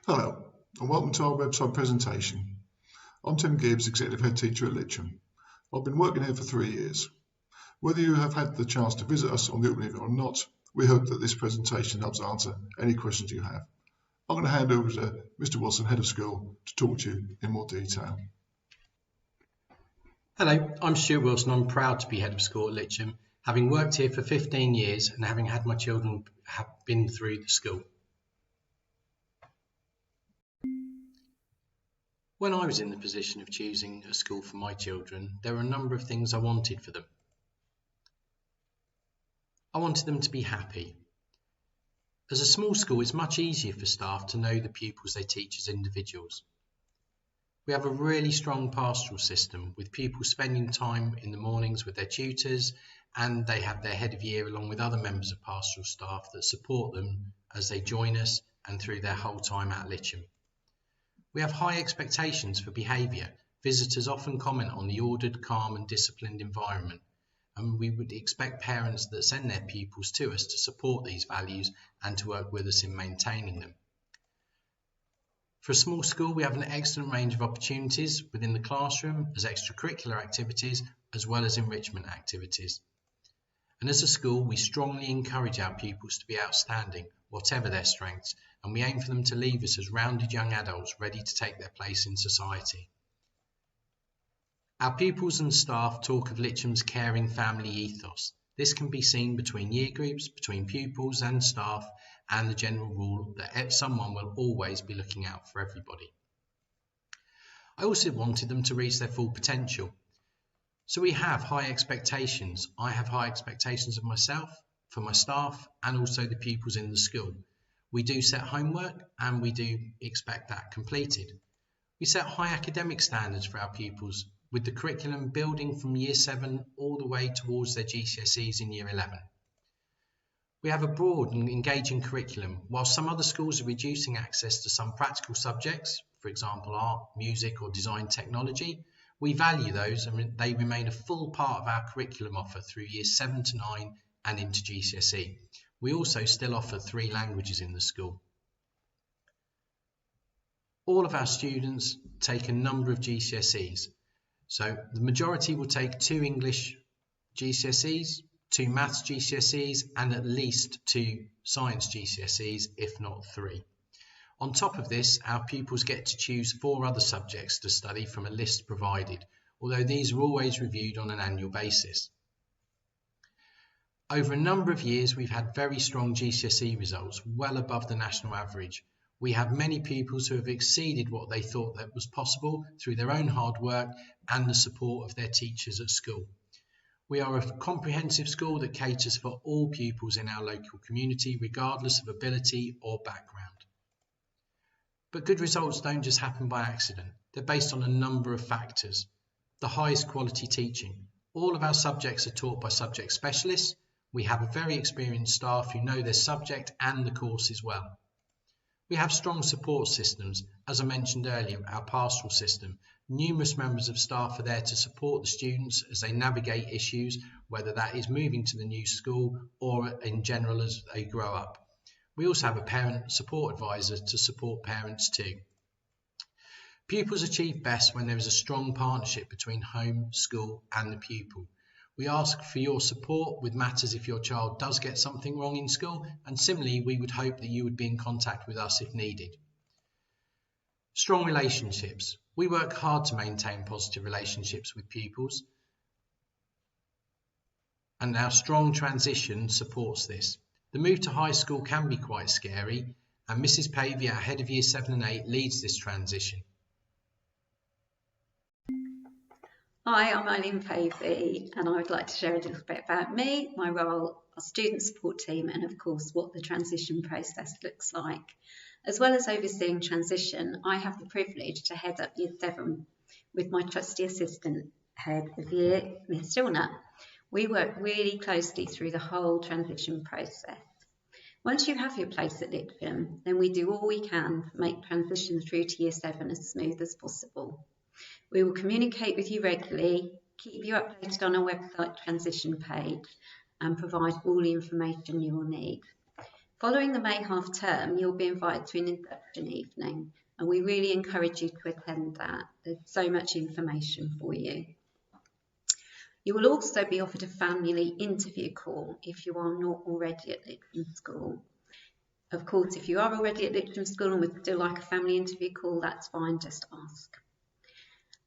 Hello, and welcome to our website presentation. I'm Tim Gibbs, Executive Head Teacher at Litcham. I've been working here for 3 years. Whether you have had the chance to visit us on the opening or not, we hope that this presentation helps answer any questions you have. I'm going to hand over to Mr. Wilson, Head of School, to talk to you in more detail. Hello, I'm Stuart Wilson. I'm proud to be Head of School at Litcham, having worked here for 15 years and having had my children have been through the school. When I was in the position of choosing a school for my children, there were a number of things I wanted for them. I wanted them to be happy. As a small school, it's much easier for staff to know the pupils they teach as individuals. We have a really strong pastoral system with pupils spending time in the mornings with their tutors, and they have their head of year along with other members of pastoral staff that support them as they join us and through their whole time at Litcham. We have high expectations for behaviour. Visitors often comment on the ordered, calm and disciplined environment, and we would expect parents that send their pupils to us to support these values and to work with us in maintaining them. For a small school, we have an excellent range of opportunities within the classroom as extracurricular activities as well as enrichment activities. And as a school, we strongly encourage our pupils to be outstanding, whatever their strengths, and we aim for them to leave us as rounded young adults ready to take their place in society. Our pupils and staff talk of Litcham's caring family ethos. This can be seen between year groups, between pupils and staff, and the general rule that someone will always be looking out for everybody. I also wanted them to reach their full potential. So we have high expectations. I have high expectations of myself, for my staff, and also the pupils in the school. We do set homework and we do expect that completed. We set high academic standards for our pupils with the curriculum building from Year 7 all the way towards their GCSEs in Year 11. We have a broad and engaging curriculum. While some other schools are reducing access to some practical subjects, for example art, music or design technology, we value those and they remain a full part of our curriculum offer through Years 7 to 9 and into GCSE. We also still offer 3 languages in the school. All of our students take a number of GCSEs. So the majority will take 2 English GCSEs, 2 Maths GCSEs, and at least 2 Science GCSEs, if not 3. On top of this, our pupils get to choose 4 other subjects to study from a list provided, although these are always reviewed on an annual basis. Over a number of years, we've had very strong GCSE results, well above the national average. We have many pupils who have exceeded what they thought that was possible through their own hard work and the support of their teachers at school. We are a comprehensive school that caters for all pupils in our local community, regardless of ability or background. But good results don't just happen by accident. They're based on a number of factors. The highest quality teaching. All of our subjects are taught by subject specialists. We have a very experienced staff who know their subject and the courses well. We have strong support systems. As I mentioned earlier, our pastoral system. Numerous members of staff are there to support the students as they navigate issues, whether that is moving to the new school or in general as they grow up. We also have a parent support advisor to support parents too. Pupils achieve best when there is a strong partnership between home, school and the pupil. We ask for your support with matters if your child does get something wrong in school, and similarly we would hope that you would be in contact with us if needed. Strong relationships. We work hard to maintain positive relationships with pupils, and our strong transition supports this. The move to high school can be quite scary, and Mrs. Pavey, our head of Year 7 and 8, leads this transition. Hi, I'm Eileen Pavey, and I would like to share a little bit about me, my role, our student support team, and of course what the transition process looks like. As well as overseeing transition, I have the privilege to head up Year 7 with my trusty assistant head of year, Ms. Silner. We work really closely through the whole transition process. Once you have your place at Litcham, then we do all we can to make transition through to Year 7 as smooth as possible. We will communicate with you regularly, keep you updated on our website transition page, and provide all the information you will need. Following the May half term, you'll be invited to an induction evening, and we really encourage you to attend that. There's so much information for you. You will also be offered a family interview call if you are not already at Litcham School. Of course, if you are already at Litcham School and would still like a family interview call, that's fine, just ask.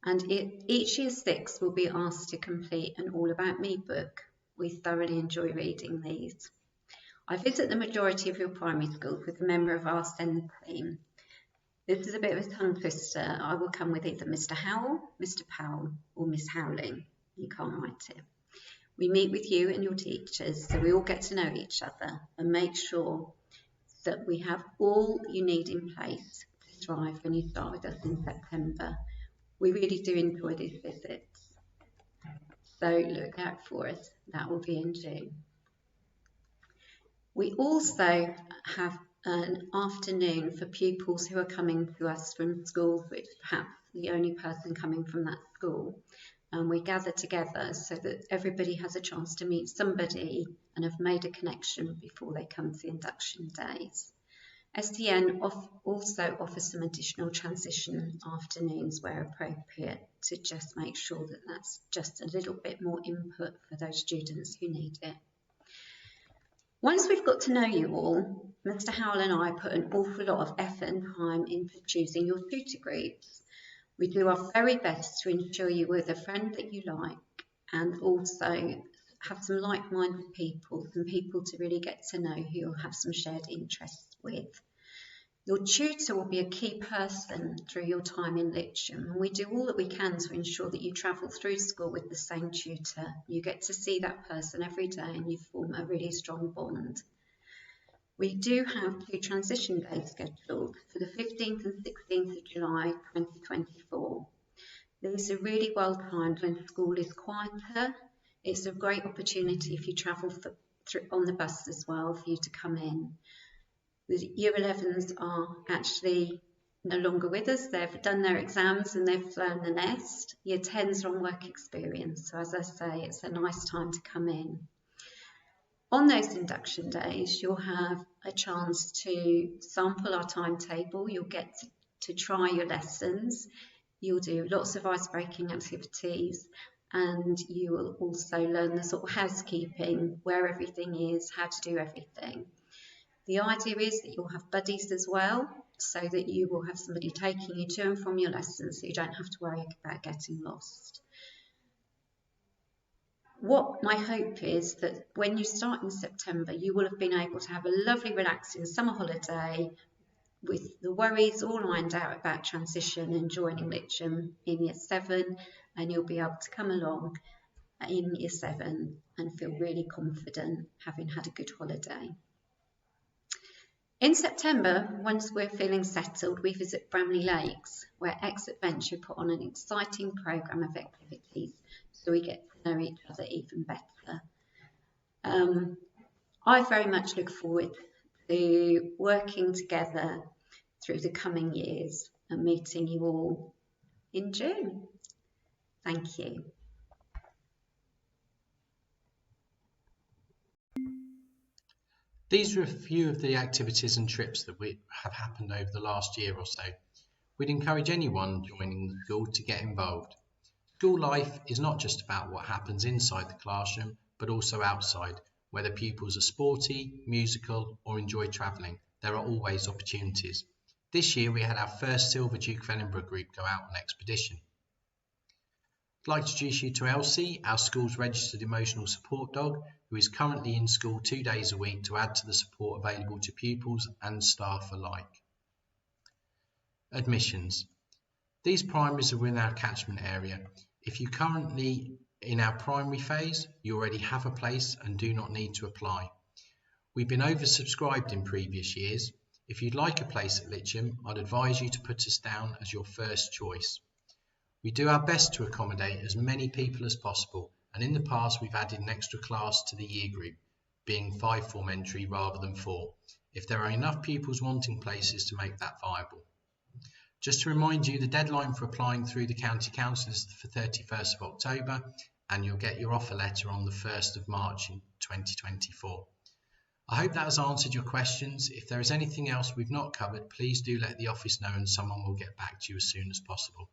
And each Year 6 will be asked to complete an All About Me book. We thoroughly enjoy reading these. I visit the majority of your primary schools with a member of our SEND team. This is a bit of a tongue twister. I will come with either Mr. Howell, Mr. Powell, or Miss Howling. You can't write it. We meet with you and your teachers, so we all get to know each other and make sure that we have all you need in place to thrive when you start with us in September. We really do enjoy these visits, so look out for us. That will be in June. We also have an afternoon for pupils who are coming to us from schools which perhaps the only person coming from that school. And we gather together so that everybody has a chance to meet somebody and have made a connection before they come to induction days. SDN also offers some additional transition afternoons where appropriate to just make sure that that's just a little bit more input for those students who need it. Once we've got to know you all, Mr. Howell and I put an awful lot of effort and time into choosing your tutor groups. We do our very best to ensure you with a friend that you like and also have some like-minded people, some people to really get to know who you'll have some shared interests with. Your tutor will be a key person through your time in Litcham, and we do all that we can to ensure that you travel through school with the same tutor. You get to see that person every day and you form a really strong bond. We do have 2 transition days scheduled for the 15th and 16th of July 2024. These are really well timed when school is quieter. It's a great opportunity if you travel on the bus as well for you to come in. The Year 11s are actually no longer with us. They've done their exams and they've flown the nest. Year 10s are on work experience. So as I say, it's a nice time to come in. On those induction days, you'll have a chance to sample our timetable. You'll get to try your lessons. You'll do lots of ice-breaking activities, and you will also learn the sort of housekeeping, where everything is, how to do everything. The idea is that you'll have buddies as well, so that you will have somebody taking you to and from your lessons, so you don't have to worry about getting lost. What my hope is that when you start in September, you will have been able to have a lovely, relaxing summer holiday with the worries all lined out about transition and joining Litcham in Year 7, and you'll be able to come along in Year 7 and feel really confident having had a good holiday. In September, once we're feeling settled, we visit Bramley Lakes, where Exit Venture put on an exciting programme of activities so we get to know each other even better. I very much look forward to working together through the coming years and meeting you all in June. Thank you. These are a few of the activities and trips that have happened over the last year or so. We'd encourage anyone joining the school to get involved. School life is not just about what happens inside the classroom, but also outside. Whether pupils are sporty, musical, or enjoy travelling, there are always opportunities. This year we had our first Silver Duke of Edinburgh group go out on expedition. I'd like to introduce you to Elsie, our school's registered emotional support dog, who is currently in school 2 days a week to add to the support available to pupils and staff alike. Admissions. These primaries are within our catchment area. If you're currently in our primary phase, you already have a place and do not need to apply. We've been oversubscribed in previous years. If you'd like a place at Litcham, I'd advise you to put us down as your first choice. We do our best to accommodate as many people as possible, and in the past we've added an extra class to the year group, being 5 form entry rather than 4, if there are enough pupils wanting places to make that viable. Just to remind you, the deadline for applying through the County Council is the 31st of October, and you'll get your offer letter on the 1st of March in 2024. I hope that has answered your questions. If there is anything else we've not covered, please do let the office know and someone will get back to you as soon as possible.